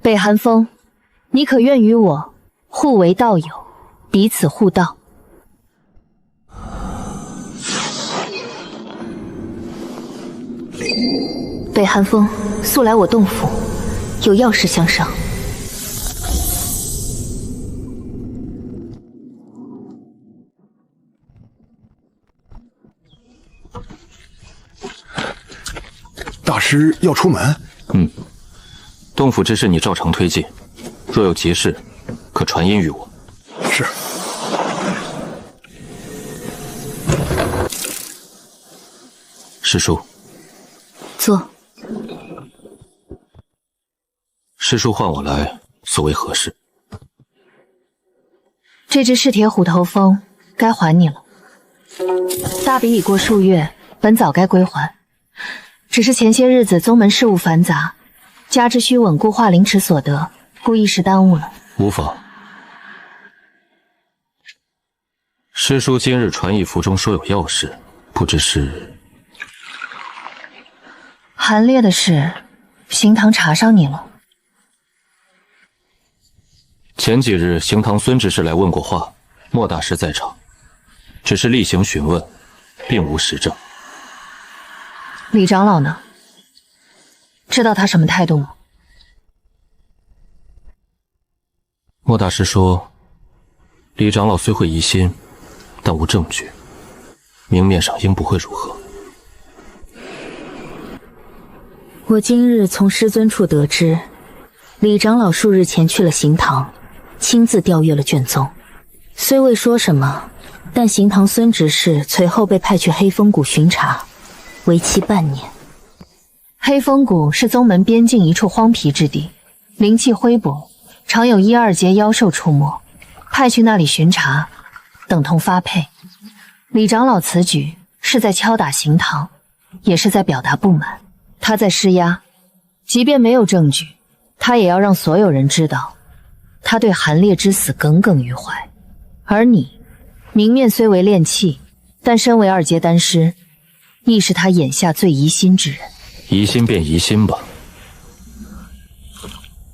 北寒风，你可愿与我互为道友，彼此护道？北寒风，速来我洞府，有要事相商。大师要出门？洞府之事你照常推进，若有急事，可传音于我。是。师叔，坐。师叔唤我来，所谓何事？这只噬铁虎头峰该还你了。大比已过数月，本早该归还，只是前些日子宗门事务繁杂，加之需稳固化灵池所得，故一时耽误了。无妨。师叔今日传译符中说有要事，不知是……韩烈的事，行堂查上你了。前几日行堂孙执事来问过话，莫大师在场，只是例行询问，并无实证。李长老呢？知道他什么态度吗？莫大师说，李长老虽会疑心，但无证据，明面上应不会如何。我今日从师尊处得知，李长老数日前去了行堂，亲自调阅了卷宗，虽未说什么，但行堂孙执事随后被派去黑风谷巡查，为期半年。黑风谷是宗门边境一处荒僻之地，灵气灰薄，常有1、2阶妖兽出没，派去那里巡查，等同发配。李长老此举是在敲打行堂，也是在表达不满。他在施压，即便没有证据，他也要让所有人知道，他对韩烈之死耿耿于怀。而你，明面虽为炼器，但身为2阶丹师，亦是他眼下最疑心之人。疑心便疑心吧，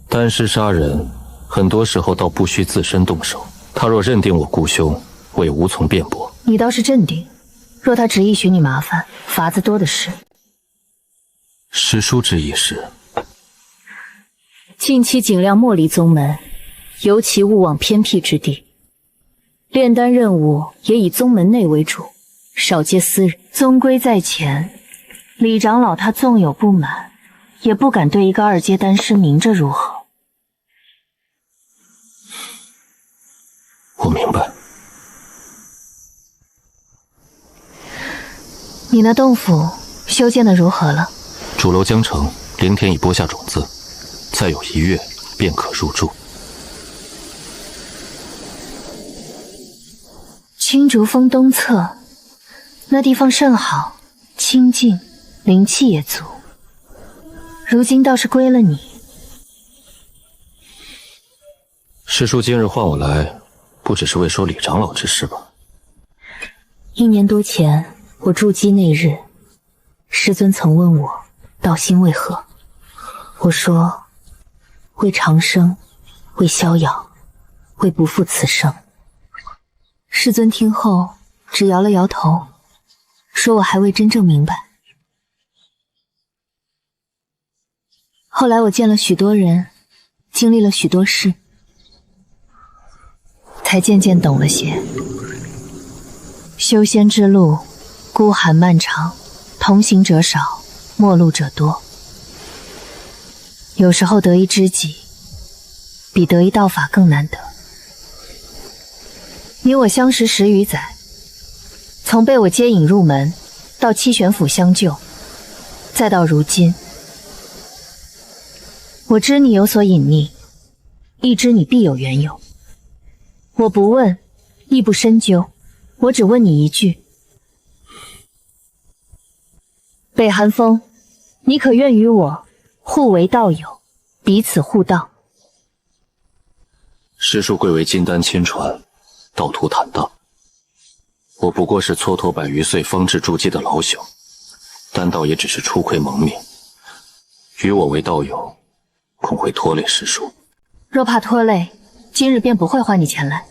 丹师杀人，很多时候倒不需自身动手。他若认定我雇凶，我也无从辩驳。你倒是镇定，若他执意寻你麻烦，法子多的是。师叔之意是，近期尽量莫离宗门，尤其勿往偏僻之地。炼丹任务也以宗门内为主，少接私人。宗规在前，李长老他纵有不满，也不敢对一个2阶丹师明着如何。我明白。你那洞府修建得如何了？主楼将成，灵田已播下种子，再有1月便可入住。青竹峰东侧，那地方甚好，清静，灵气也足。如今倒是归了你。师叔今日唤我来，不只是为说李长老之事吧1年多前，我筑基那日，师尊曾问我道心为何，我说为长生，为逍遥，为不负此生。师尊听后只摇了摇头，说我还未真正明白。后来我见了许多人，经历了许多事，才渐渐懂了些。修仙之路孤寒漫长，同行者少，陌路者多。有时候得一知己，比得一道法更难得。你我相识10余载，从被我接引入门，到七玄府相救，再到如今，我知你有所隐匿，亦知你必有缘由。我不问，亦不深究，我只问你一句：北寒风，你可愿与我互为道友，彼此护道？师叔贵为金丹亲传，道途坦荡，我不过是蹉跎100余岁方志筑基的老朽，丹道也只是初窥蒙面，与我为道友，恐会拖累师叔。若怕拖累，今日便不会唤你前来。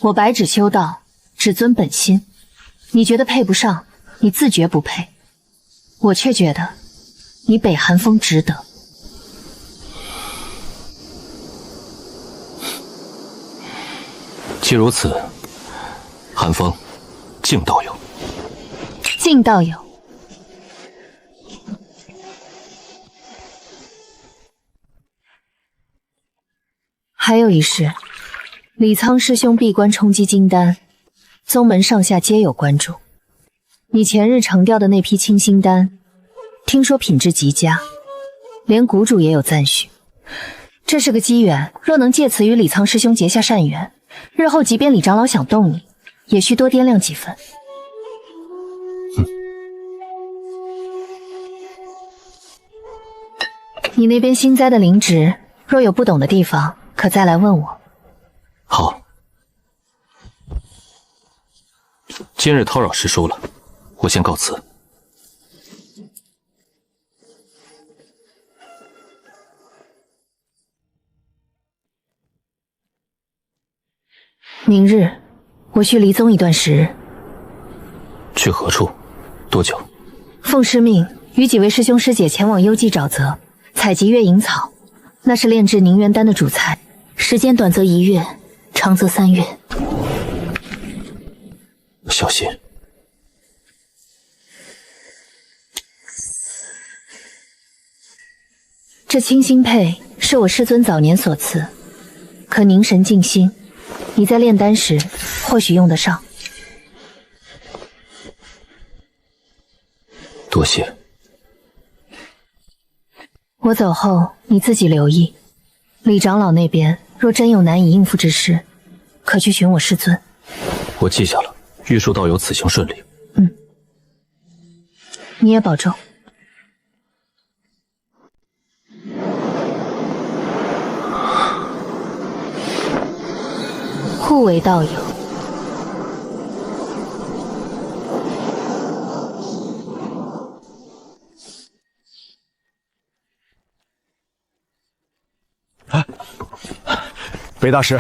我白纸修道，只遵本心。你觉得配不上，你自觉不配。我却觉得，你北寒风值得。既如此，寒风，敬道友。敬道友。还有一事，李苍师兄闭关冲击金丹，宗门上下皆有关注。你前日成掉的那批清心丹，听说品质极佳，连谷主也有赞许。这是个机缘，若能借此与李苍师兄结下善缘，日后即便李长老想动你，也需多掂量几分。你那边新栽的灵植，若有不懂的地方，可再来问我。好，今日叨扰师叔了，我先告辞。明日我需离宗一段时日。去何处？多久？奉师命，与几位师兄师姐前往幽寂沼泽，采集月影草，那是炼制凝元丹的主材。时间短则1月，长则3月。小心。这清心佩是我师尊早年所赐，可凝神静心，你在炼丹时或许用得上。多谢。我走后，你自己留意。李长老那边若真有难以应付之事，可去寻我师尊。我记下了，玉树道友此行顺利。你也保重。互为道友。北大师，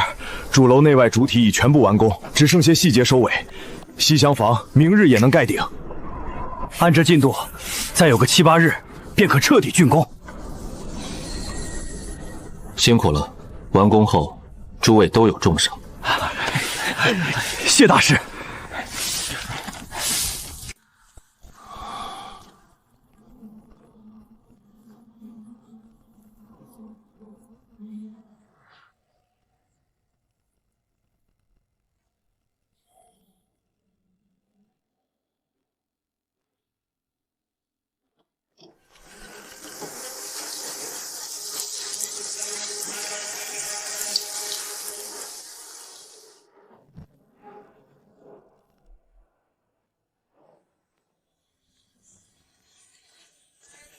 主楼内外主体已全部完工，只剩些细节收尾。西厢房明日也能盖顶。按这进度，再有个7、8日，便可彻底竣工。辛苦了，完工后诸位都有重赏。谢大师。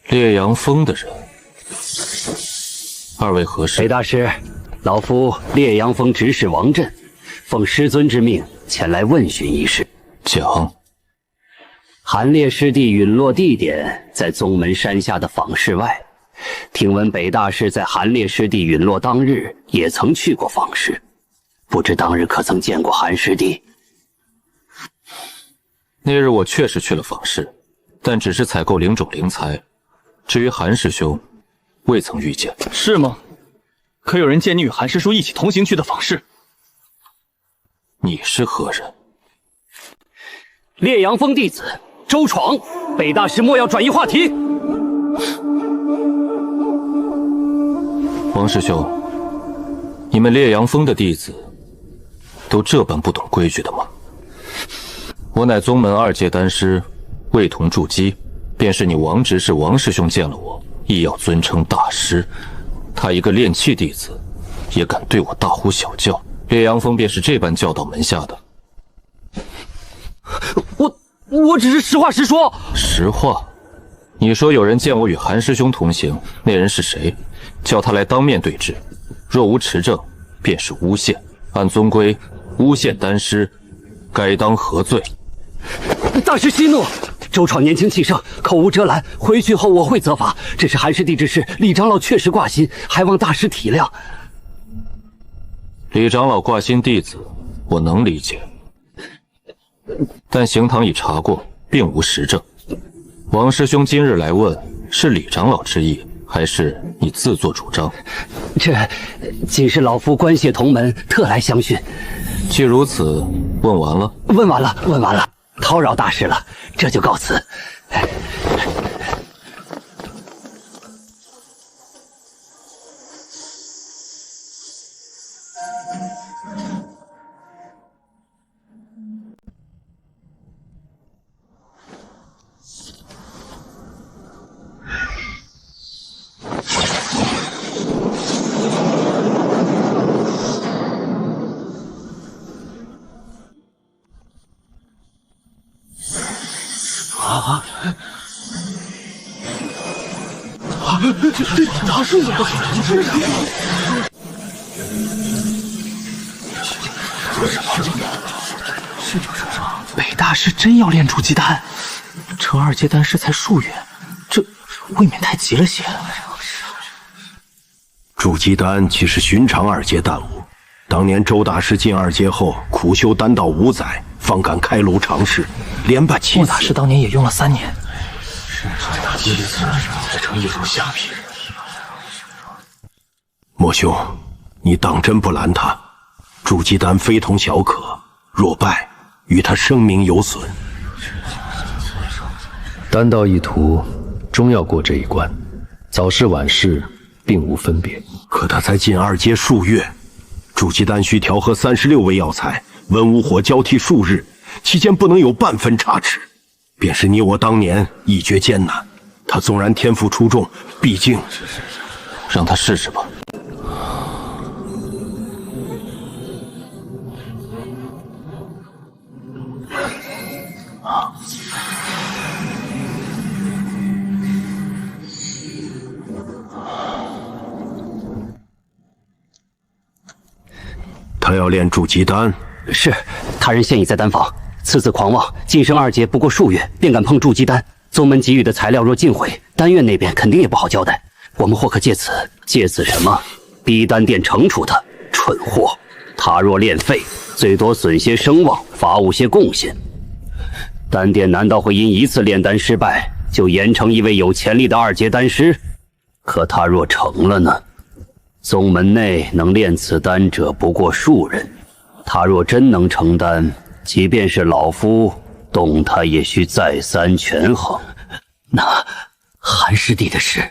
烈阳峰的人，二位何事？北大师，老夫烈阳峰执事王震，奉师尊之命前来问询一事。讲。韩烈师弟陨落地点在宗门山下的坊室外，听闻北大师在韩烈师弟陨落当日也曾去过坊室，不知当日可曾见过韩师弟？那日我确实去了坊室，但只是采购灵种灵材。至于韩师兄，未曾遇见。是吗？可有人见你与韩师叔一起同行去的坊室？你是何人？烈阳峰弟子周闯，北大师莫要转移话题。王师兄，你们烈阳峰的弟子都这般不懂规矩的吗？我乃宗门2阶丹师，魏同筑基。便是你王执事王师兄见了我，亦要尊称大师。他一个炼器弟子，也敢对我大呼小叫。烈阳峰便是这般教导门下的。我只是实话实说。实话？你说有人见我与韩师兄同行，那人是谁？叫他来当面对质。若无持证，便是诬陷。按宗规，诬陷丹师，该当何罪？大师息怒。周闯年轻气盛，口无遮拦，回去后我会责罚。这是韩师弟之事，李长老确实挂心，还望大师体谅。李长老挂心弟子，我能理解，但刑堂已查过，并无实证。王师兄今日来问，是李长老之意，还是你自作主张？这仅是老夫关谢同门，特来相讯。既如此，问完了？问完了，叨扰大师了，这就告辞。大师怎么？北大师真要炼筑基丹？成二阶丹师才数月，这未免太急了些。筑基丹岂是寻常二阶丹物？当年周大师进二阶后，苦修丹道5载，方敢开炉尝试，连败7次。莫大师当年也用了3年，7次才成一炉香品。莫兄，你当真不拦他？筑基丹非同小可，若败，与他声名有损。丹道一途，终要过这一关，早事晚事并无分别。可他才进2阶数月，筑基丹需调和36味药材，文武火交替数日，期间不能有半分差池。便是你我当年一决艰难，他纵然天赋出众，毕竟让他试试吧。他要练筑基丹。是，他人现已在丹房。此次狂妄，晋升2阶不过数月，便敢碰筑基丹。宗门给予的材料若尽毁，丹院那边肯定也不好交代。我们或可借此什么，逼丹殿惩处他。蠢货！他若练废，最多损些声望，罚无些贡献。丹殿难道会因一次炼丹失败，就严惩一位有潜力的2阶丹师？可他若成了呢？宗门内能炼此丹者不过数人，他若真能成丹，即便是老夫动他，也需再三权衡。那韩师弟的事，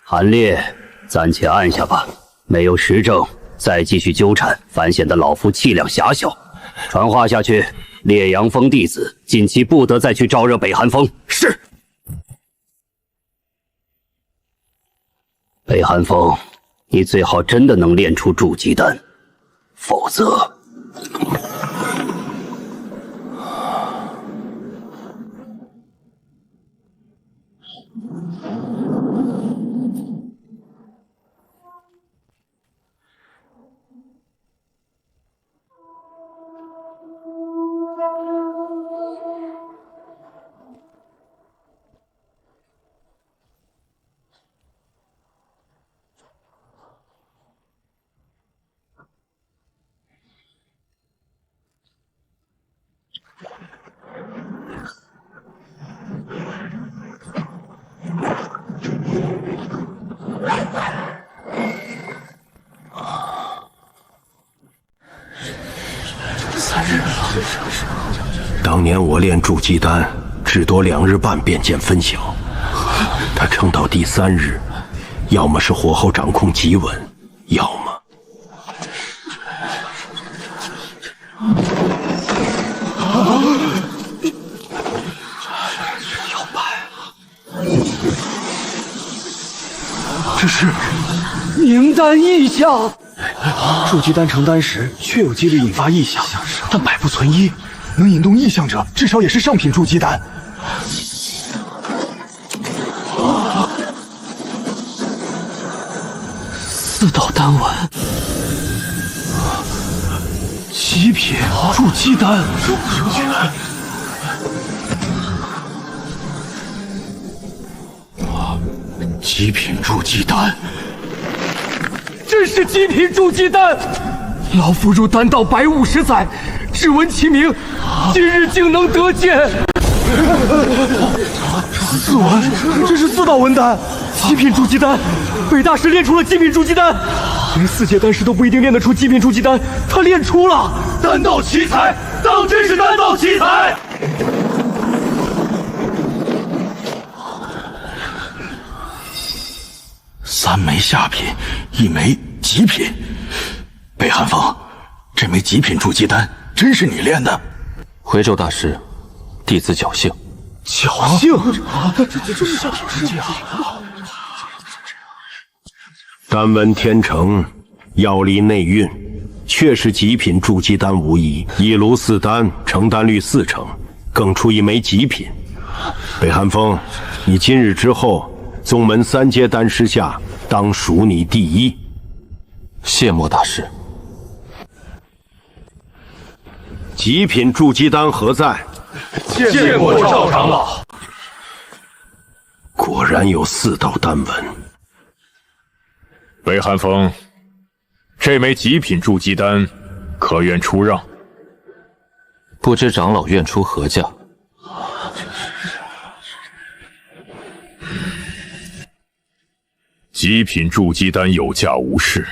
韩烈，暂且按下吧。没有实证，再继续纠缠，反显得老夫气量狭小。传话下去，烈阳峰弟子近期不得再去招惹北寒风。是。北寒风，你最好真的能炼出筑基丹，否则……当年我练筑基丹，至多2日半便见分晓。他撑到第3日，要么是火候掌控极稳，要么……要败！这是凝丹异象。筑基丹成丹时，确有几率引发异象，但百不存一。能引动异象者，至少也是上品筑基丹。4道丹纹，极品筑基丹。极品筑基丹，真是极品筑基丹！老夫入丹道150载，只闻其名，今日竟能得见。4丸，这是4道文丹，极品筑基丹。北大师练出了极品筑基丹，连4阶丹师都不一定练得出极品筑基丹，他练出了丹道奇才，当真是丹道奇才！3枚下品，1枚极品。北寒风，这枚极品筑基丹真是你练的？回州大师，弟子侥幸。侥幸？丹文天成，药力内蕴，确是极品筑基丹无疑。一炉4丹，成丹率40%，更出一枚极品。北寒风，你今日之后，宗门3阶丹师下，当属你第一。谢莫大师。极品筑基丹何在？见过赵长老。果然有4道丹文。北寒风，这枚极品筑基丹，可愿出让？不知长老愿出何价？极品筑基丹有价无市，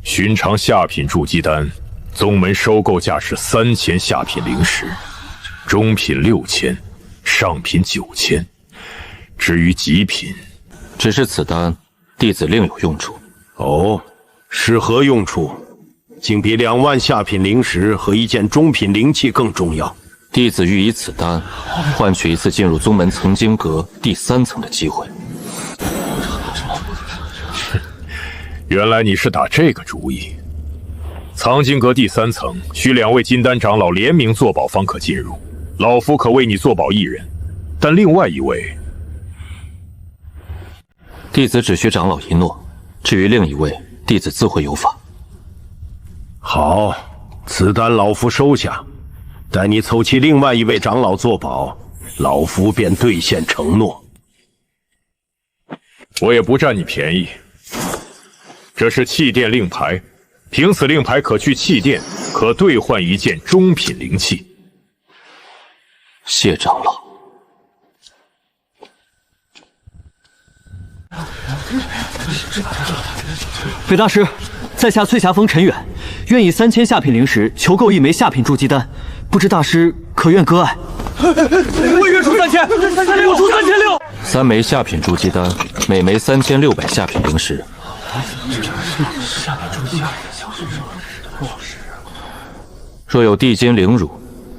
寻常下品筑基丹，宗门收购价是3000下品灵石，中品6000，上品9000。至于极品，只是此丹，弟子另有用处。哦，是何用处？竟比2万下品灵石和一件中品灵器更重要。弟子欲以此丹，换取一次进入宗门藏经阁第3层的机会。原来你是打这个主意。藏经阁第3层需2位金丹长老联名作保方可进入，老夫可为你作保1人，但另外1位，弟子只需长老一诺，至于另1位，弟子自会有法。好，此丹老夫收下，待你凑齐另外1位长老作保，老夫便兑现承诺。我也不占你便宜。这是弃殿令牌，凭此令牌可去弃殿，可兑换一件中品灵器。谢长老。北大师，在下翠霞峰陈远，愿以3000下品灵石求购1枚下品筑基丹，不知大师可愿割爱？我愿出3000，我出3600。3枚下品筑基丹，每枚3600下品灵石。若有地金灵乳、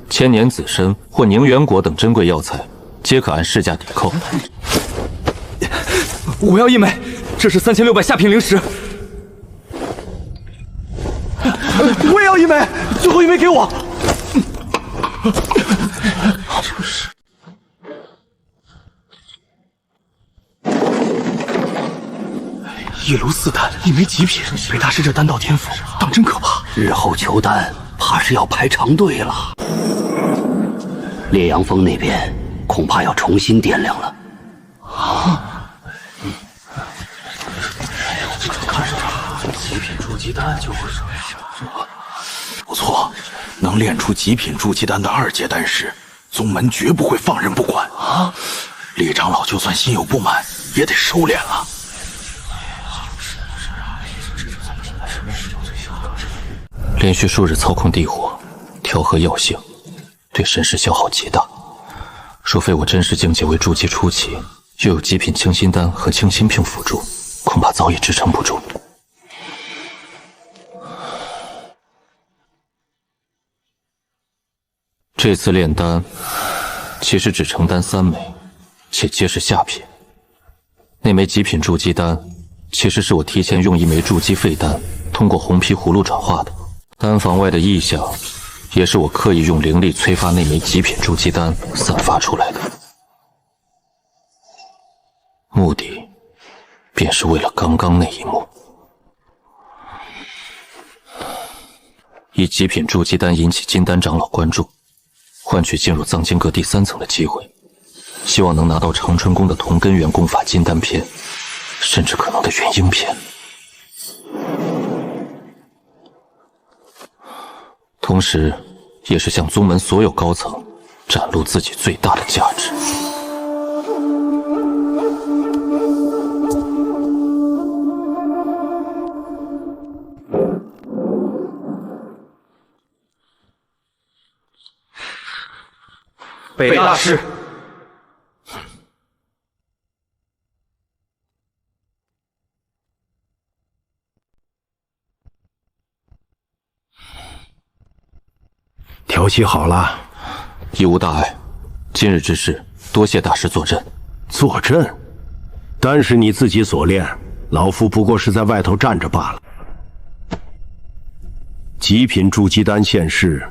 千年紫参或宁远果等珍贵药材，皆可按市价抵扣。我要1枚，这是3600下品灵石。我也要1枚，最后1枚给我。一炉4丹，1枚极品，北大师这丹道天赋，当真可怕。日后求丹，怕是要排长队了。烈阳峰那边恐怕要重新掂量了。看着极品筑基丹就会这样。不错，能练出极品筑基丹的2阶丹师，宗门绝不会放任不管。李长老就算心有不满，也得收敛了。连续数日操控地火，调和药性，对神识消耗极大。若非我真实境界为筑基初期，又有极品清心丹和清心瓶辅助，恐怕早已支撑不住。这次炼丹，其实只承担3枚，且皆是下品。那枚极品筑基丹，其实是我提前用1枚筑基废丹，通过红皮葫芦转化的。丹房外的异象，也是我刻意用灵力催发那枚极品筑基丹散发出来的，目的便是为了刚刚那一幕。以极品筑基丹引起金丹长老关注，换取进入藏经阁第3层的机会，希望能拿到长春宫的同根源功法金丹篇，甚至可能的元婴篇。同时，也是向宗门所有高层展露自己最大的价值。北大师，调息好了，已无大碍。今日之事，多谢大师坐镇。坐镇？丹是你自己所炼，老夫不过是在外头站着罢了。极品筑基丹现世，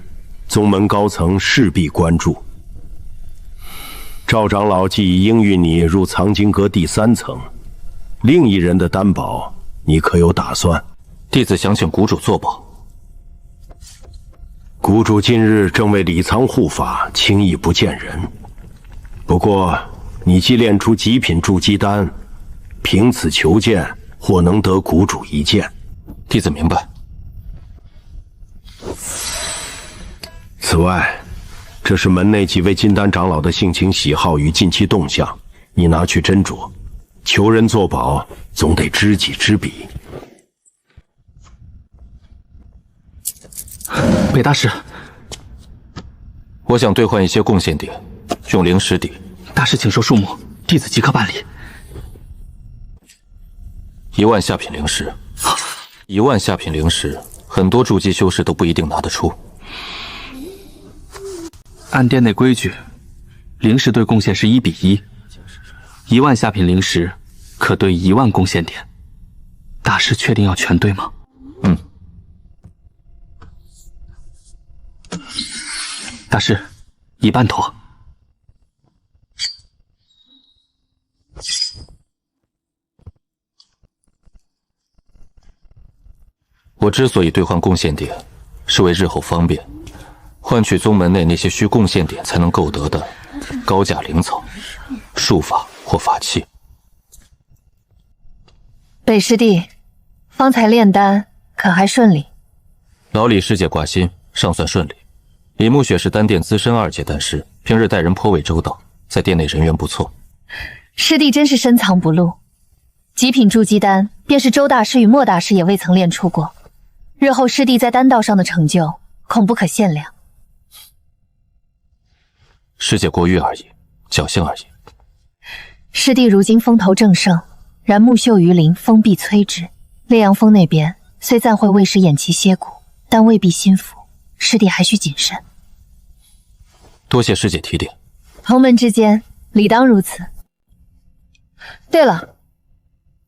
宗门高层势必关注。赵长老既已应允你入藏经阁第3层，另一人的丹宝，你可有打算？弟子想请谷主作保。谷主近日正为里藏护法，轻易不见人。不过，你既炼出极品筑基丹，凭此求见，或能得谷主一见。弟子明白。此外，这是门内几位金丹长老的性情喜好与近期动向，你拿去斟酌。求人作保，总得知己知彼。北大师，我想兑换一些贡献点，用灵石抵。大师请说数目，弟子即刻办理。1万下品灵石，1万下品灵石，很多筑基修士都不一定拿得出。按殿内规矩，灵石对贡献是1比1，1万下品灵石可兑1万贡献点。大师确定要全兑吗？嗯。大师，1半妥。我之所以兑换贡献点，是为日后方便，换取宗门内那些需贡献点才能购得的高价灵草、术法或法器。北师弟，方才炼丹可还顺利？老李师姐挂心，尚算顺利。李慕雪是丹殿资深2阶丹师，平日待人颇为周到，在殿内人缘不错。师弟真是深藏不露，极品筑基丹，便是周大师与莫大师也未曾炼出过。日后师弟在丹道上的成就，恐不可限量。师姐过誉而已，侥幸而已。师弟如今风头正盛，然木秀于林，风必摧之。烈阳峰那边虽暂会为时偃旗歇鼓，但未必心服，师弟还需谨慎。多谢师姐提点。同门之间，理当如此。对了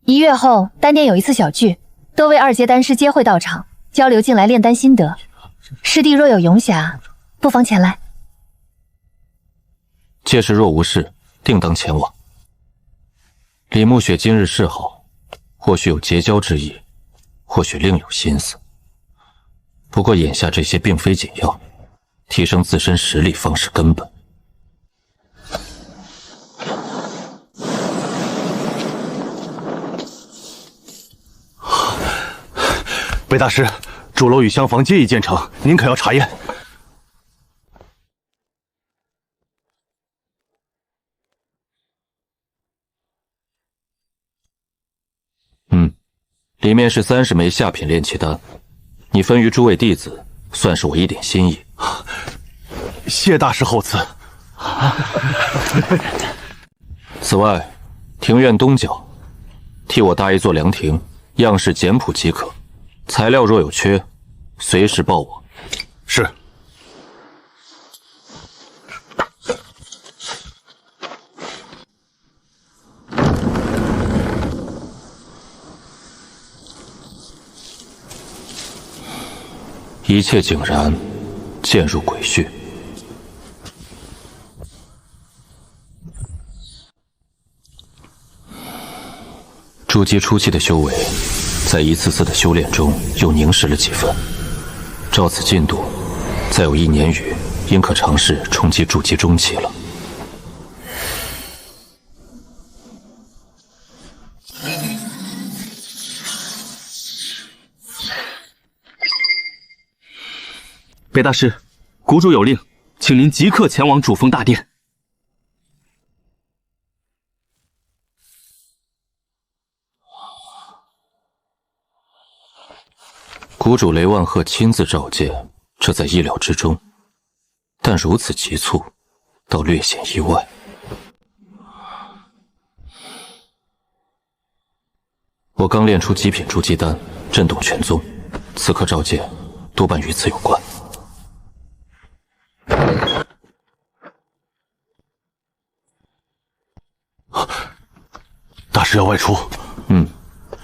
，1月后丹殿有一次小聚，多位2阶丹师皆会到场，交流近来炼丹心得。师弟若有勇暇，不妨前来。届时若无事，定当前往。李慕雪今日示好，或许有结交之意，或许另有心思。不过眼下这些并非紧要，提升自身实力方是根本。北大师，主楼与厢房皆已建成，您可要查验？里面是30枚下品炼气丹，你分于诸位弟子，算是我一点心意。谢大师厚赐。此外，庭院东角替我搭一座凉亭，样式简朴即可。材料若有缺，随时报我。是。一切井然，渐入轨序。筑基初期的修为，在一次次的修炼中又凝实了几分。照此进度，再有1年余，应可尝试冲击筑基中期了。北大师，谷主有令，请您即刻前往主峰大殿。谷主雷万鹤亲自召见，这在意料之中，但如此急促，倒略显意外。我刚炼出极品筑基丹，震动全宗，此刻召见，多半与此有关。大师要外出。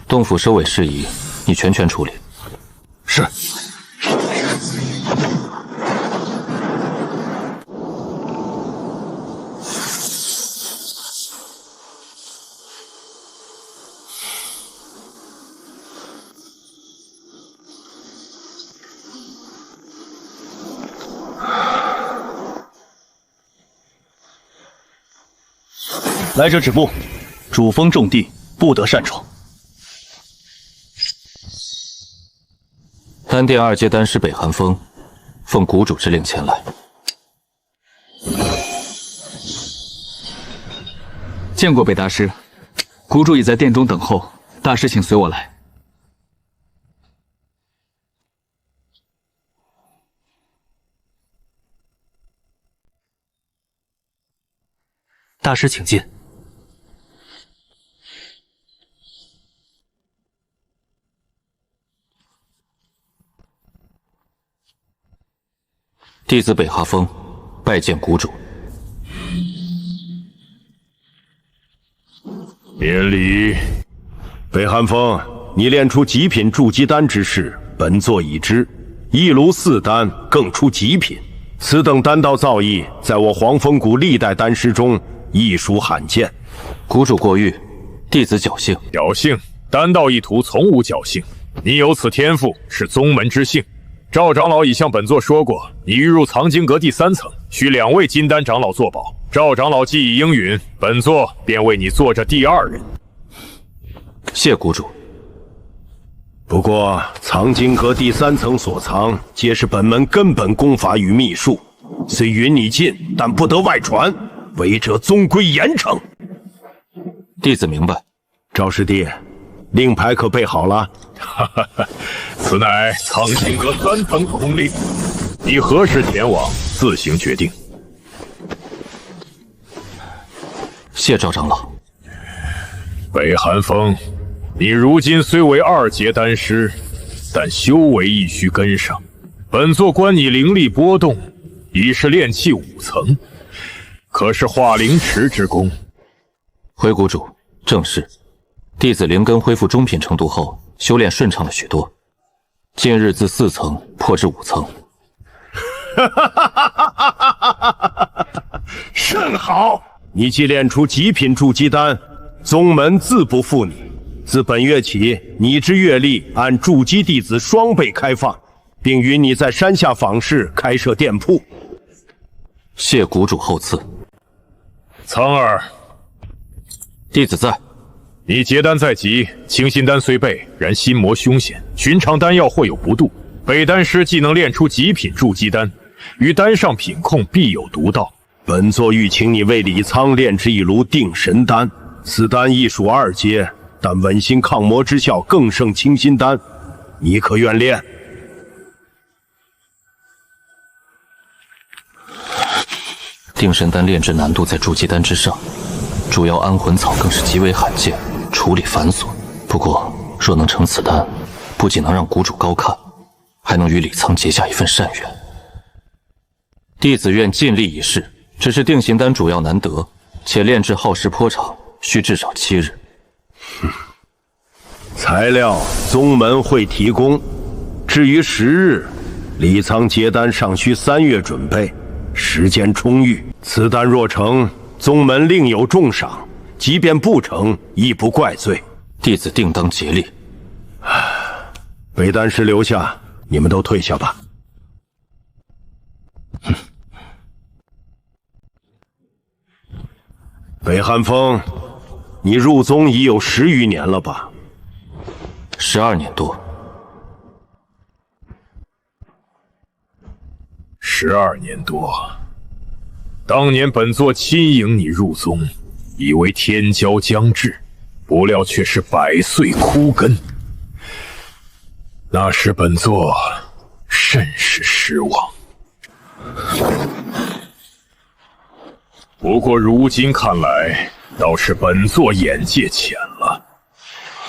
洞府收尾事宜，你全权处理。是。来者止步！主峰重地，不得擅闯。丹殿二阶丹师北寒风，奉谷主之令前来。见过北大师，谷主已在殿中等候，大师请随我来。大师请进。弟子北哈风，拜见谷主。免礼。北寒风，你炼出极品筑基丹之事，本座已知。一炉4丹，更出极品，此等丹道造诣，在我黄风谷历代丹师中亦属罕见。谷主过誉，弟子侥幸。侥幸？丹道一途从无侥幸，你有此天赋，是宗门之幸。赵长老已向本座说过，你欲入藏经阁第3层，需2位金丹长老作保。赵长老既已应允，本座便为你做这第2人。谢谷主。不过，藏经阁第3层所藏，皆是本门根本功法与秘术，虽允你进，但不得外传，违者终归严惩。弟子明白。赵师弟，令牌可备好了？此乃藏经阁3层空令，你何时前往，自行决定。谢赵长老。北寒风，你如今虽为2阶丹师，但修为亦须跟上。本座观你灵力波动，已是炼气5层，可是化灵池之功。回谷主，正是。弟子灵根恢复中品程度后，修炼顺畅了许多。近日自4层破至5层。甚好！你既炼出极品筑基丹，宗门自不负你。自本月起，你之阅历按筑基弟子双倍开放，并允你在山下坊市开设店铺。谢谷主厚赐。苍儿，弟子在。你结丹在即，清心丹虽备，然心魔凶险，寻常丹药或有不度。北丹师既能炼出极品筑基丹，于丹上品控必有独到。本座欲请你为李苍炼制一炉定神丹，此丹亦属2阶，但稳心抗魔之效更胜清心丹，你可愿炼？定神丹炼制难度在筑基丹之上，主要安魂草更是极为罕见，处理繁琐。不过若能成此丹，不仅能让谷主高看，还能与李苍结下一份善缘。弟子愿尽力一试，只是定形丹主要难得，且炼制耗时颇长，需至少7日。材料宗门会提供，至于时日，李苍结丹尚需3月准备，时间充裕。此丹若成，宗门另有重赏，即便不成，亦不怪罪。弟子定当竭力。北丹师留下，你们都退下吧。北寒风，你入宗已有10余年了吧？12年多。12年多。当年本座亲迎你入宗，以为天骄将至，不料却是百岁枯根。那时本座甚是失望。不过如今看来，倒是本座眼界浅了。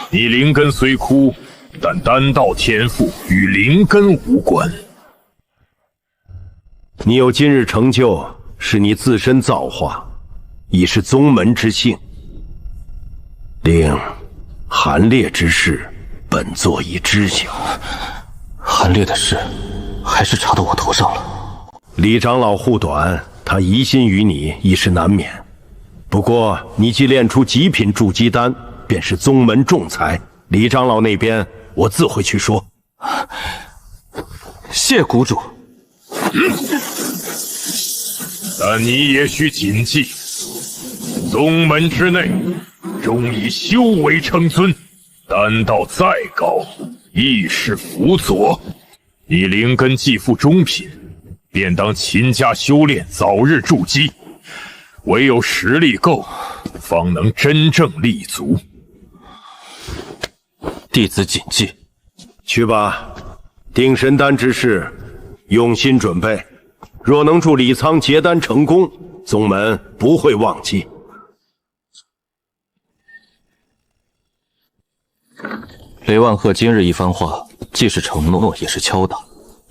你灵根虽枯，但丹道天赋与灵根无关。你有今日成就，是你自身造化，已是宗门之幸。令韩烈之事，本座已知晓。韩烈的事，还是查到我头上了。李长老护短，他疑心于你已是难免。不过你既炼出极品筑基丹，便是宗门重才。李长老那边，我自会去说。谢谷主。但你也需谨记，宗门之内，终以修为称尊，丹道再高，亦是辅佐。你灵根既附中品，便当勤加修炼，早日筑基。唯有实力够，方能真正立足。弟子谨记。去吧，定神丹之事，用心准备。若能助李沧结丹成功，宗门不会忘记。雷万鹤今日一番话，既是承诺，也是敲打。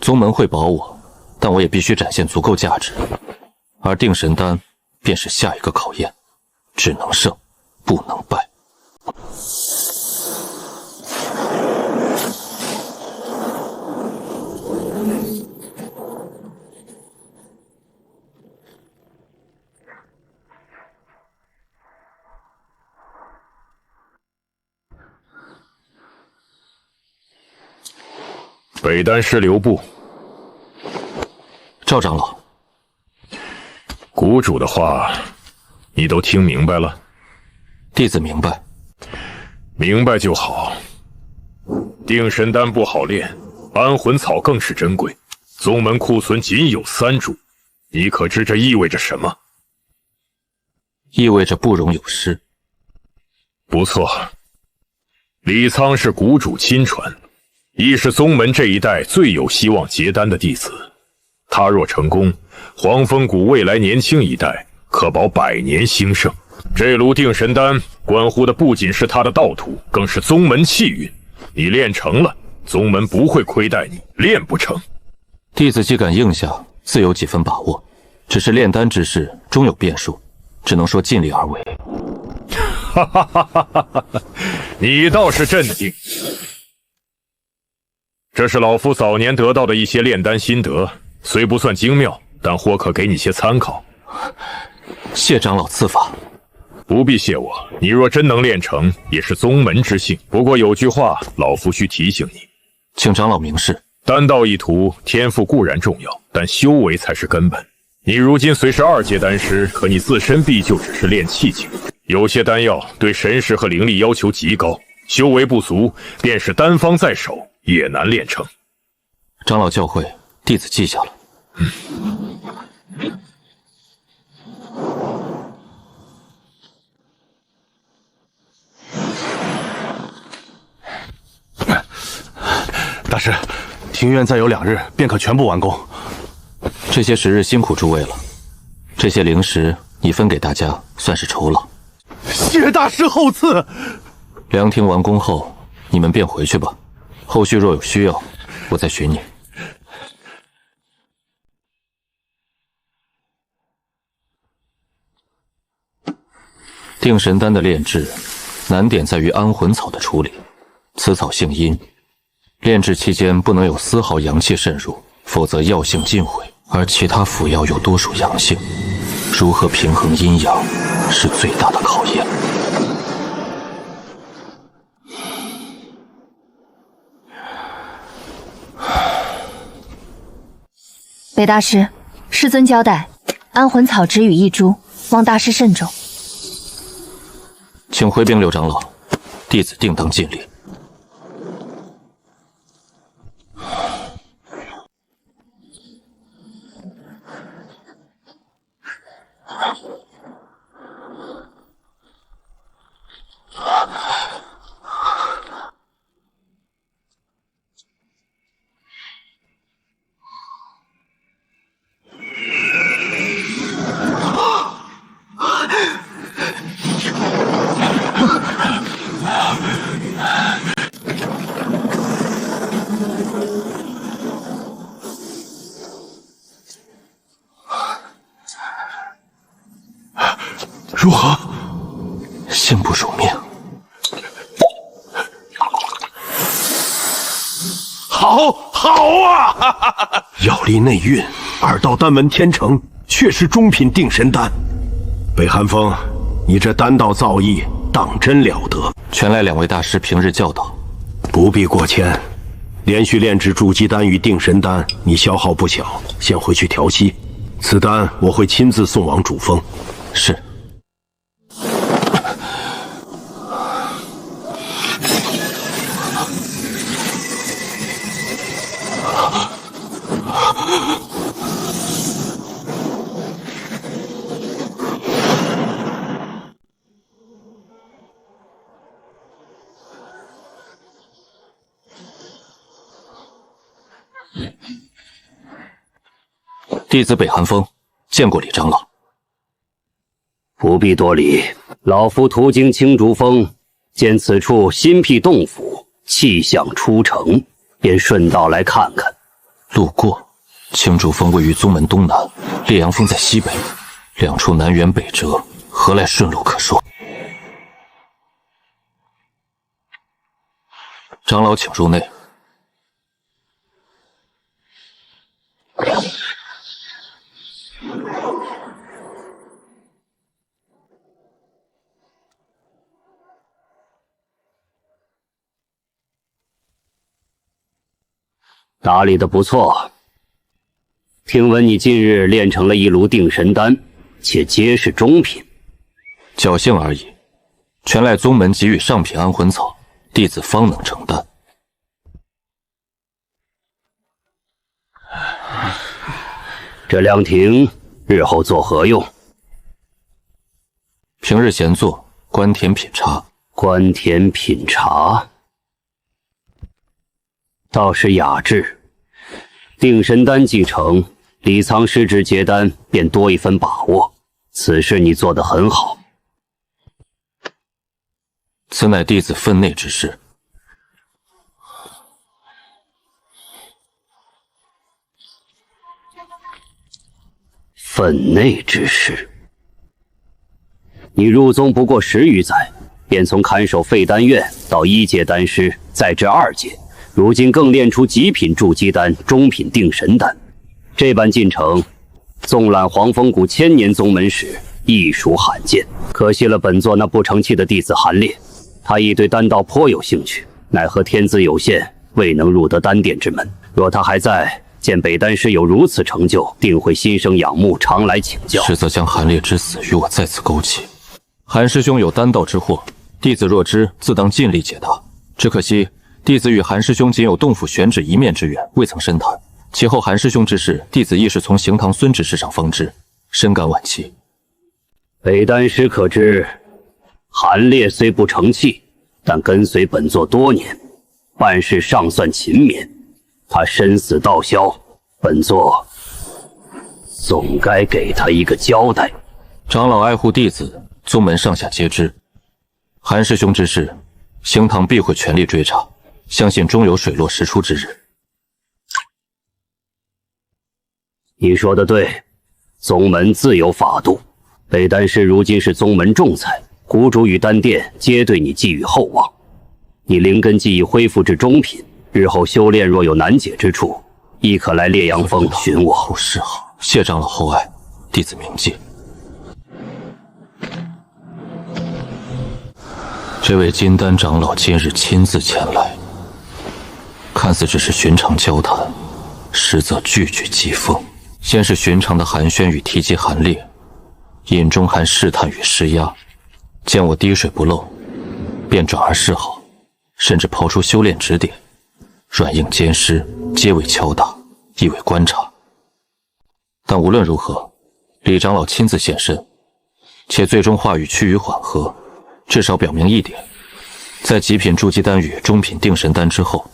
宗门会保我，但我也必须展现足够价值。而定神丹便是下一个考验，只能胜，不能败。北丹师留步。赵长老，谷主的话，你都听明白了？弟子明白。明白就好。定神丹不好炼，安魂草更是珍贵，宗门库存仅有3株，你可知这意味着什么？意味着不容有失。不错，李沧是谷主亲传，亦是宗门这一代最有希望结丹的弟子。他若成功，黄风谷未来年轻一代可保100年兴盛。这炉定神丹关乎的不仅是他的道途，更是宗门气运。你练成了，宗门不会亏待你；练不成，弟子既敢应下，自有几分把握。只是炼丹之事终有变数，只能说尽力而为。哈哈哈哈哈哈！你倒是镇定。这是老夫早年得到的一些炼丹心得，虽不算精妙，但或可给你些参考。谢长老赐法。不必谢我，你若真能练成，也是宗门之幸。不过有句话，老夫需提醒你，请长老明示。丹道一途，天赋固然重要，但修为才是根本。你如今虽是2阶丹师，可你自身必就只是炼气境。有些丹药对神识和灵力要求极高，修为不足，便是丹方在手，也难炼成。长老教诲，弟子记下了。大师，庭院再有2日便可全部完工。这些时日辛苦诸位了，这些灵石你分给大家，算是酬劳。谢大师厚赐。凉亭完工后，你们便回去吧。后续若有需要，我再寻你。定神丹的炼制，难点在于安魂草的处理。此草性阴，炼制期间不能有丝毫阳气渗入，否则药性尽毁。而其他辅药又多属阳性，如何平衡阴阳，是最大的考验。北大师，师尊交代，安魂草只与1株，望大师慎重。请回禀柳长老，弟子定当尽力。如何？幸不辱命。好啊！药力内蕴，2道丹纹天成，却是中品定神丹。北寒风，你这丹道造诣当真了得。全赖2位大师平日教导，不必过谦。连续炼制筑基丹与定神丹，你消耗不小，先回去调息。此丹我会亲自送往主峰。是。弟子北寒风见过李长老。不必多礼，老夫途经青竹峰，见此处新辟洞府，气象出城，便顺道来看看。路过，青竹峰位于宗门东南，烈阳峰在西北，2处南辕北辙，何来顺路可说？长老，请入内。打理得不错，听闻你近日炼成了一炉定神丹，且皆是中品。侥幸而已，全赖宗门给予上品安魂草，弟子方能成丹。这凉亭日后作何用？平日闲坐，观田品茶。观田品茶倒是雅致。定神丹既成，李藏师之结丹便多一分把握。此事你做得很好。此乃弟子分内之事。分内之事。你入宗不过10余载，便从看守废丹院到1阶丹师，再至2阶。如今更炼出极品筑基丹、中品定神丹，这般进程，纵览黄风谷1000年宗门史，亦属罕见。可惜了本座那不成器的弟子韩烈，他亦对丹道颇有兴趣，奈何天资有限，未能入得丹殿之门。若他还在，见北丹师有如此成就，定会心生仰慕，常来请教。实则将韩烈之死与我再次勾起。韩师兄有丹道之祸，弟子若知，自当尽力解答。只可惜弟子与韩师兄仅有洞府选址一面之缘，未曾深谈。其后韩师兄之事，弟子亦是从行堂孙执事上方知，深感惋惜。北丹师可知，韩烈虽不成器，但跟随本座多年，办事尚算勤勉。他身死道消，本座总该给他一个交代。长老爱护弟子，宗门上下皆知。韩师兄之事，行堂必会全力追查，相信终有水落石出之日。你说的对，宗门自有法度。北丹师如今是宗门重才，谷主与丹殿皆对你寄予厚望。你灵根技艺恢复至中品，日后修炼若有难解之处，亦可来烈阳峰寻我。后事好，谢长老厚爱，弟子铭记。这位金丹长老今日亲自前来，看似只是寻常交谈，实则句句疾风。先是寻常的寒暄与提及韩烈，隐中含试探与施压，见我滴水不漏，便转而示好，甚至抛出修炼指点，软硬兼施，皆为敲打，亦为观察。但无论如何，李长老亲自现身，且最终话语趋于缓和，至少表明一点，在极品筑基丹与中品定神丹之后，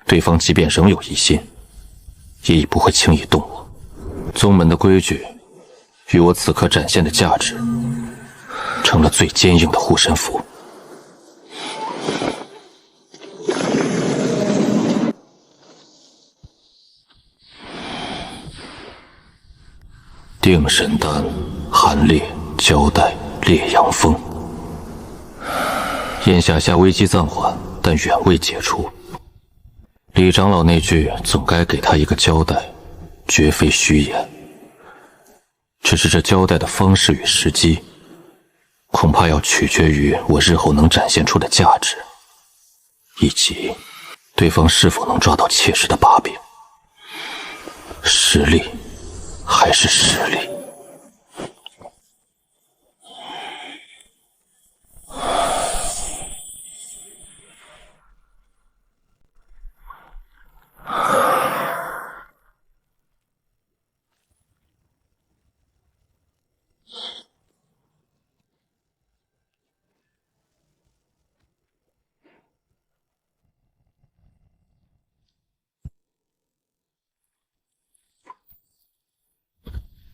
对方即便仍有疑心，也已不会轻易动我。宗门的规矩与我此刻展现的价值，成了最坚硬的护身符。定神丹、韩烈、交代、烈阳峰。眼下危机暂缓，但远未解除。李长老那句总该给他一个交代，绝非虚言。只是这交代的方式与时机，恐怕要取决于我日后能展现出的价值，以及对方是否能抓到切实的把柄。实力还是实力。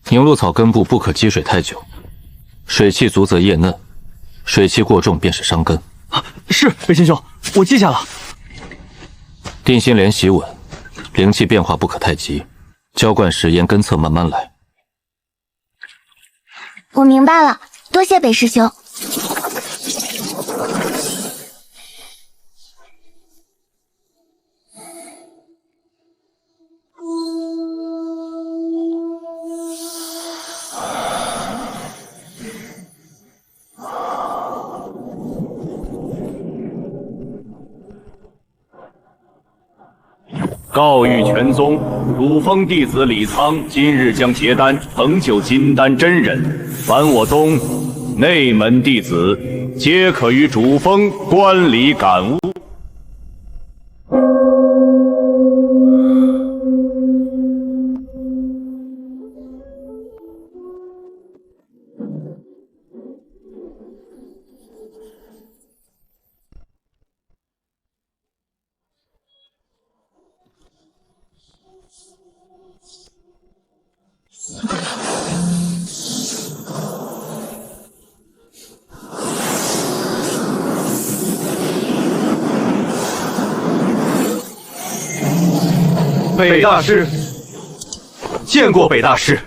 牛鹿草根部不可积水太久，水气足则叶嫩，水气过重便是伤根。是，北仙兄，我记下了。定心莲洗稳，灵气变化不可太急，浇灌时沿根侧慢慢来。我明白了，多谢北师兄。告谕全宗，主峰弟子李苍今日将结丹成就金丹真人，凡我宗内门弟子皆可与主峰观礼感悟。北大师，见过北大师。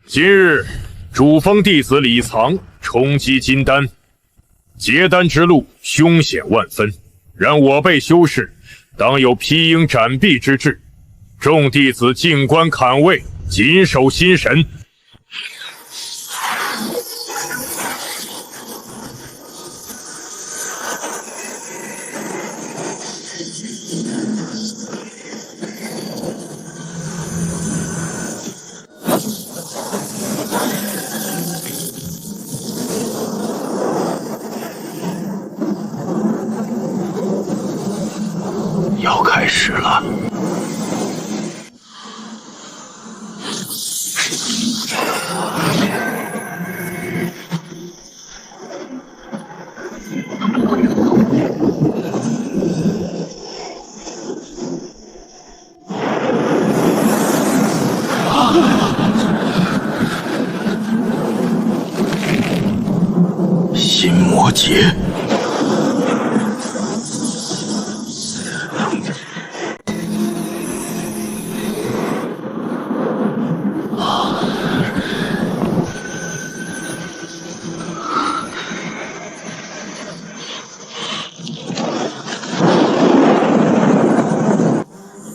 今日主峰弟子李藏冲击金丹，结丹之路凶险万分，然我辈修士当有披鹰斩壁之志。众弟子静观坎位，谨守心神。要开始了。心魔劫。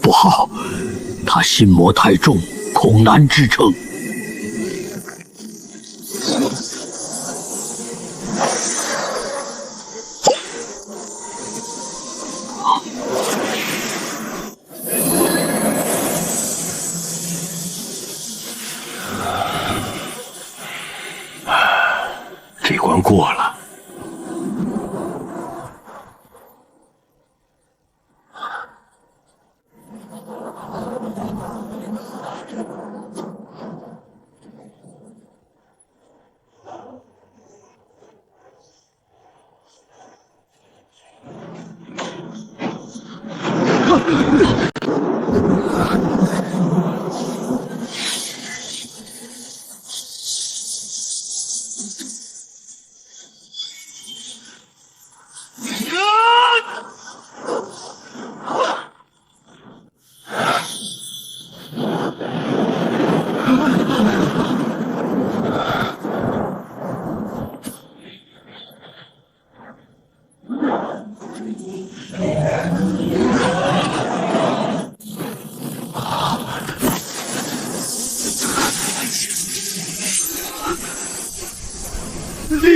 不好，他心魔太重，恐难支撑。这关过了。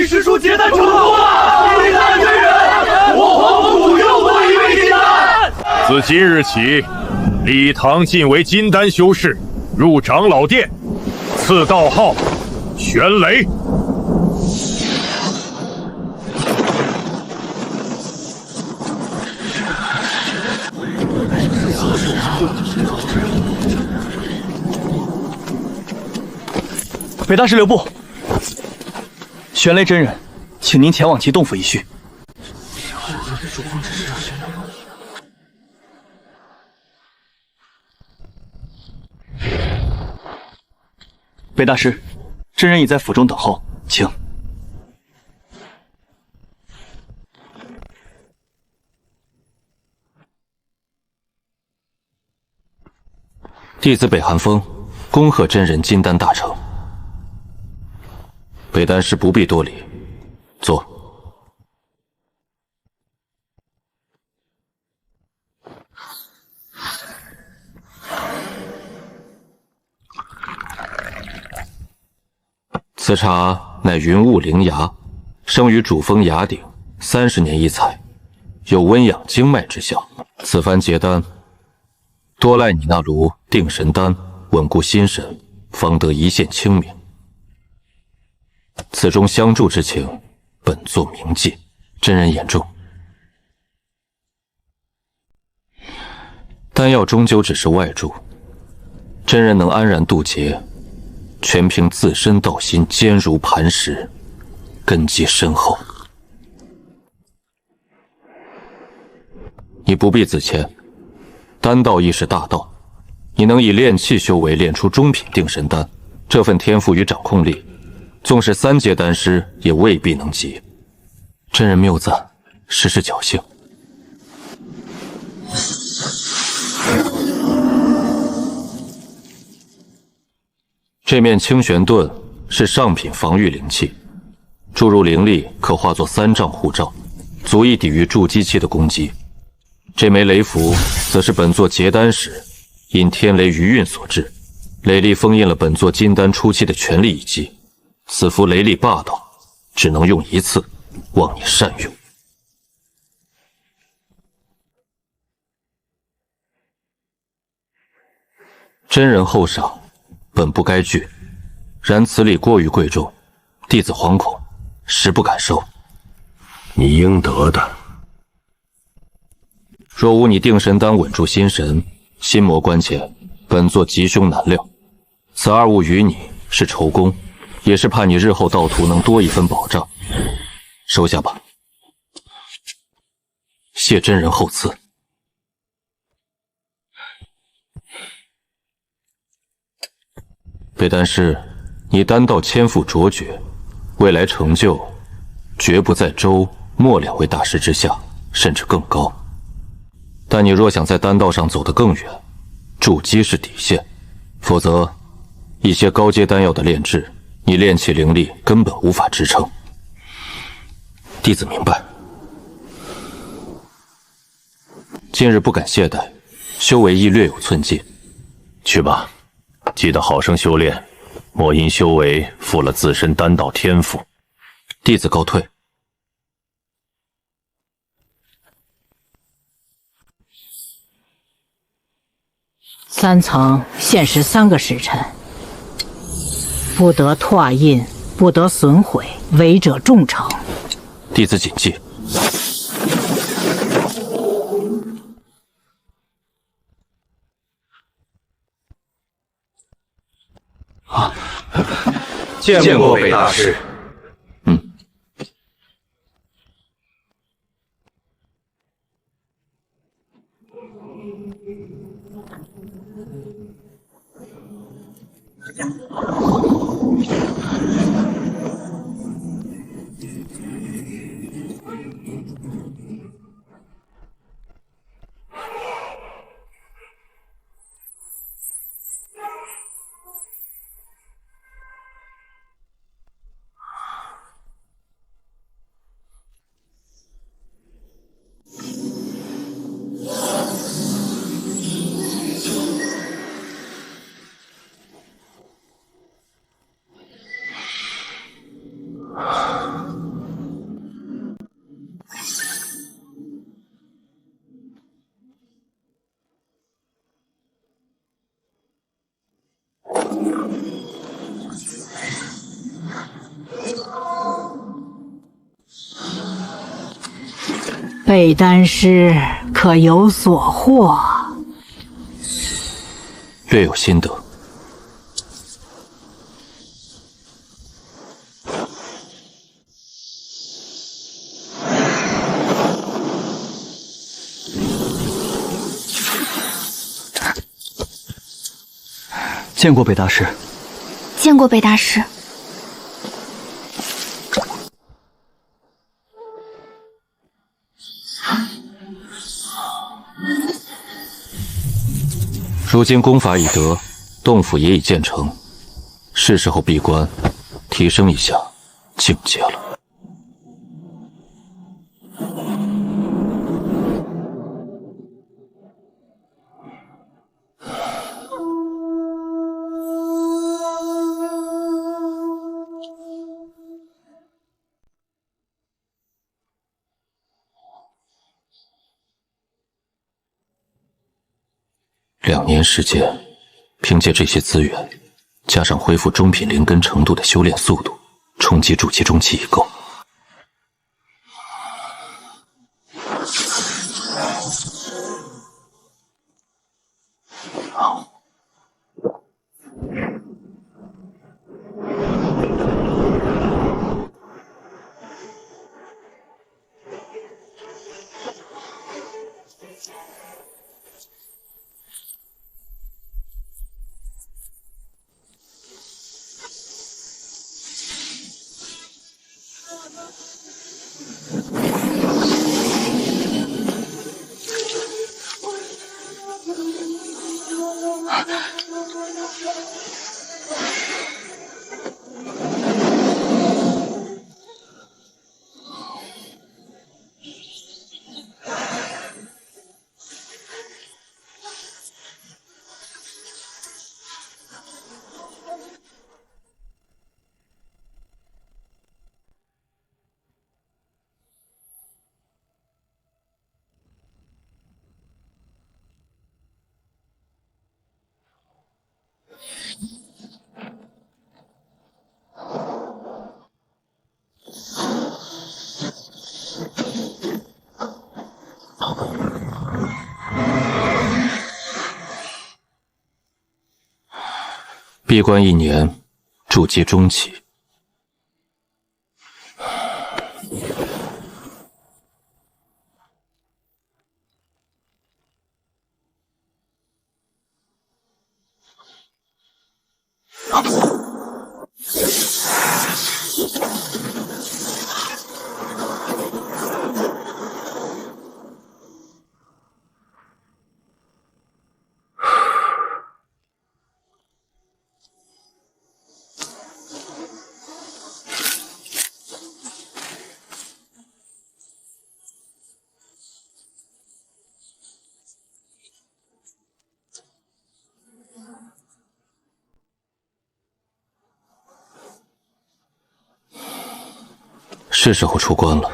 使出结丹成功啊！结丹真人，我黄土又多一位金丹。自今日起，礼堂尽为金丹修士，入长老殿，赐道号玄雷。北大师留步，玄雷真人，请您前往其洞府一叙。北大师，真人已在府中等候，请。弟子北寒风，恭贺真人金丹大成。北丹师不必多礼，坐。此茶乃云雾灵芽，生于主峰崖顶，30年一采，有温养经脉之效。此番结丹，多赖你那炉定神丹，稳固心神，方得一线清明。此中相助之情，本作铭记，真人眼中。丹药终究只是外助，真人能安然渡劫，全凭自身道心坚如磐石，根基深厚。你不必自谦，丹道亦是大道，你能以炼气修为炼出中品定神丹，这份天赋与掌控力，纵是3阶丹师也未必能及。真人谬赞，实是侥幸。这面清玄盾是上品防御灵器，注入灵力可化作3丈护罩，足以抵御筑基期的攻击。这枚雷符则是本座结丹时因天雷余韵所致，雷力封印了本座金丹初期的全力一击。此符雷力霸道，只能用1次，望你善用。真人厚赏，本不该拒，然此礼过于贵重，弟子惶恐，实不敢收。你应得的。若无你定神丹稳住心神，心魔关前，本座吉凶难料。此2物于你是酬功，也是盼你日后道途能多一分保障。收下吧。谢真人厚赐。北丹师，你丹道千赋卓绝，未来成就绝不在周、莫2位大师之下，甚至更高。但你若想在丹道上走得更远，筑基是底线，否则一些高阶丹药的炼制，你炼气灵力根本无法支撑。弟子明白。今日不敢懈怠，修为亦略有寸进。去吧，记得好生修炼，莫因修为负了自身丹道天赋。弟子告退。3层限时3个时辰，不得拓印，不得损毁，违者重惩。弟子谨记。见过北大师。贝丹师可有所获？略有心得。见过北大师。见过北大师。如今功法已得，洞府也已建成，是时候闭关，提升一下境界了。2年时间，凭借这些资源，加上恢复中品灵根程度的修炼速度，冲击筑基中期已够。闭关1年，筑基中期。是时候出关了。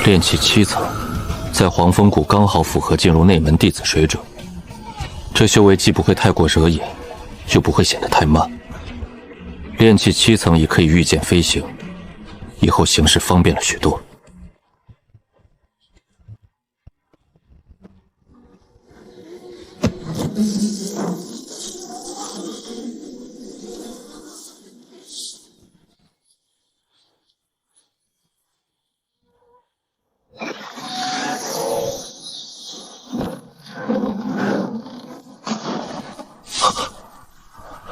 炼气7层，在黄风谷刚好符合进入内门弟子水准。这修为既不会太过惹眼，又不会显得太慢。炼气7层已可以御剑飞行，以后行事方便了许多。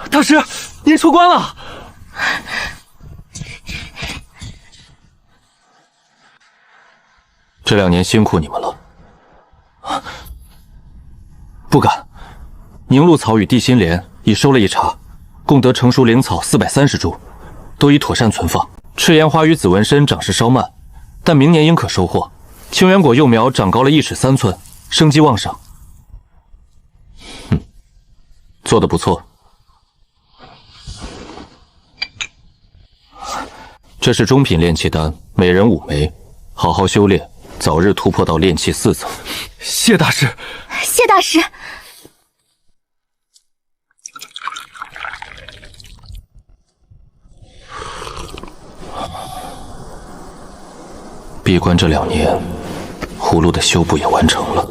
大师，您出关了！这2年辛苦你们了。不敢，凝露草与地心莲已收了一茬，共得成熟灵草430株，都已妥善存放。赤炎花与紫纹参长势稍慢，但明年应可收获。青源果幼苗长高了1尺3寸，生机旺盛。做得不错。这是中品炼气丹，每人5枚，好好修炼，早日突破到炼气4层。谢大师。谢大师。闭关这2年，葫芦的修补也完成了。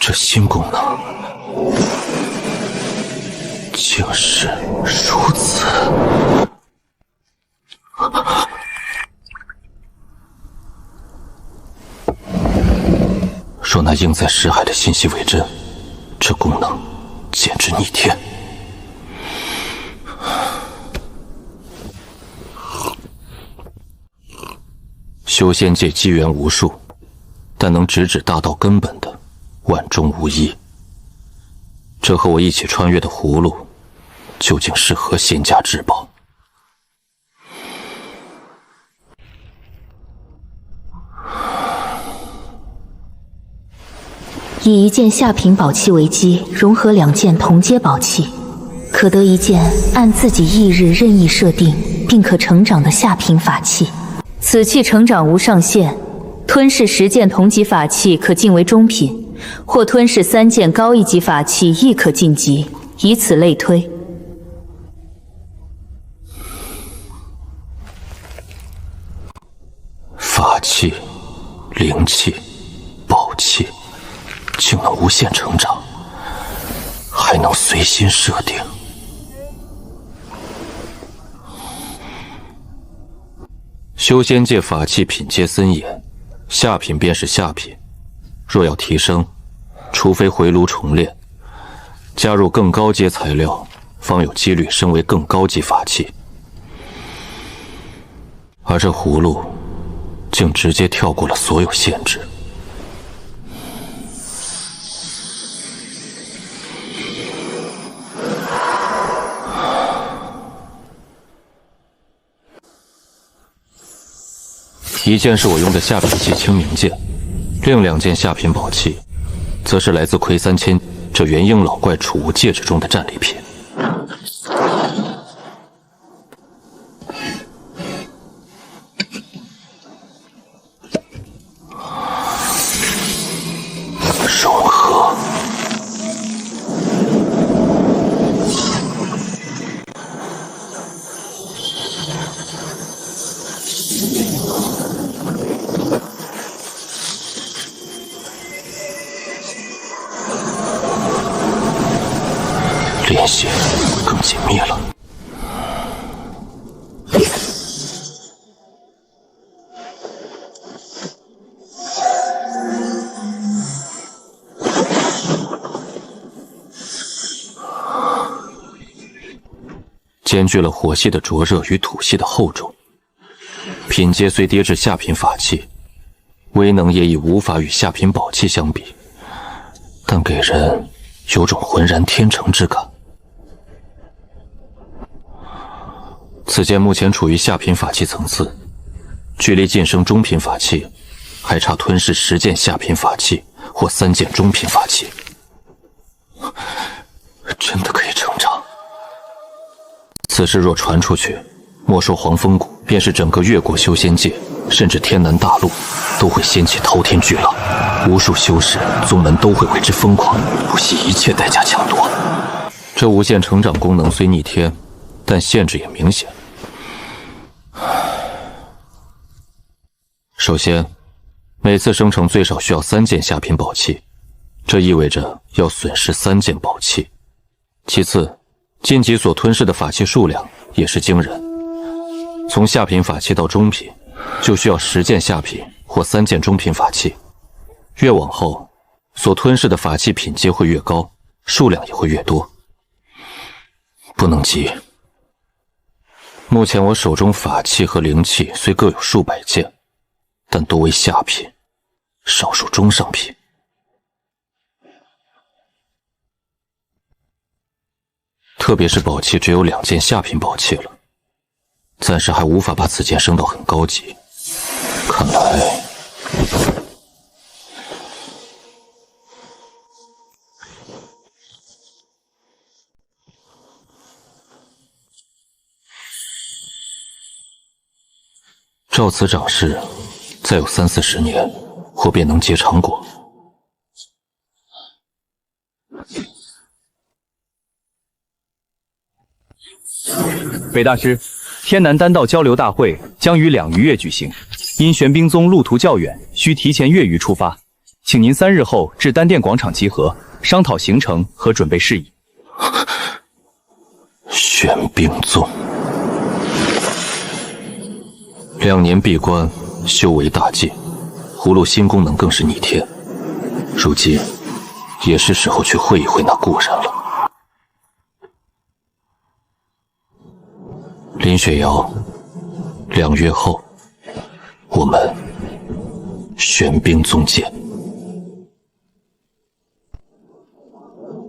这新功能竟是如此。若那映在识海的信息为真，这功能简直逆天。修仙界机缘无数，但能直指大道根本的万中无一。这和我一起穿越的葫芦，究竟是何仙家至宝？以一件下品宝器为基，融合2件同阶宝器，可得一件按自己意日任意设定并可成长的下品法器。此器成长无上限，吞噬10件同级法器可进为中品，或吞噬3件高一级法器亦可晋级，以此类推。法器、灵气、宝器，竟能无限成长，还能随心设定。修仙界法器品阶森严，下品便是下品，若要提升，除非回炉重炼，加入更高阶材料，方有几率升为更高级法器。而这葫芦竟直接跳过了所有限制。一件是我用的下品器清明剑，另2件下品宝器，则是来自魁三千这元婴老怪储物戒指中的战利品。融合。联系更紧密了。兼具了火系的灼热与土系的厚重，品阶虽跌至下品法器，威能也已无法与下品宝器相比，但给人有种浑然天成之感。此剑目前处于下品法器层次，距离晋升中品法器还差吞噬10件下品法器或3件中品法器，真的可以成长。此事若传出去，莫说黄风谷，便是整个越国修仙界，甚至天南大陆，都会掀起滔天巨浪，无数修士、宗门都会为之疯狂，不惜一切代价抢夺。这无限成长功能虽逆天，但限制也明显。首先，每次生成最少需要3件下品宝器，这意味着要损失3件宝器。其次，晋级所吞噬的法器数量也是惊人，从下品法器到中品，就需要10件下品或3件中品法器。越往后，所吞噬的法器品阶会越高，数量也会越多。不能急。目前我手中法器和灵器虽各有数百件，但多为下品，少数中上品。特别是宝器只有2件下品宝器了，暂时还无法把此剑升到很高级。看来照此长势，再有30、40年，或便能结成果。北大师，天南丹道交流大会将于2余月举行，因玄冰宗路途较远，需提前月余出发，请您3日后至丹殿广场集合，商讨行程和准备事宜。玄冰宗2年闭关，修为大进，葫芦新功能更是逆天。如今也是时候去会一会那故人了。林雪瑶，2月后，我们玄冰宗见。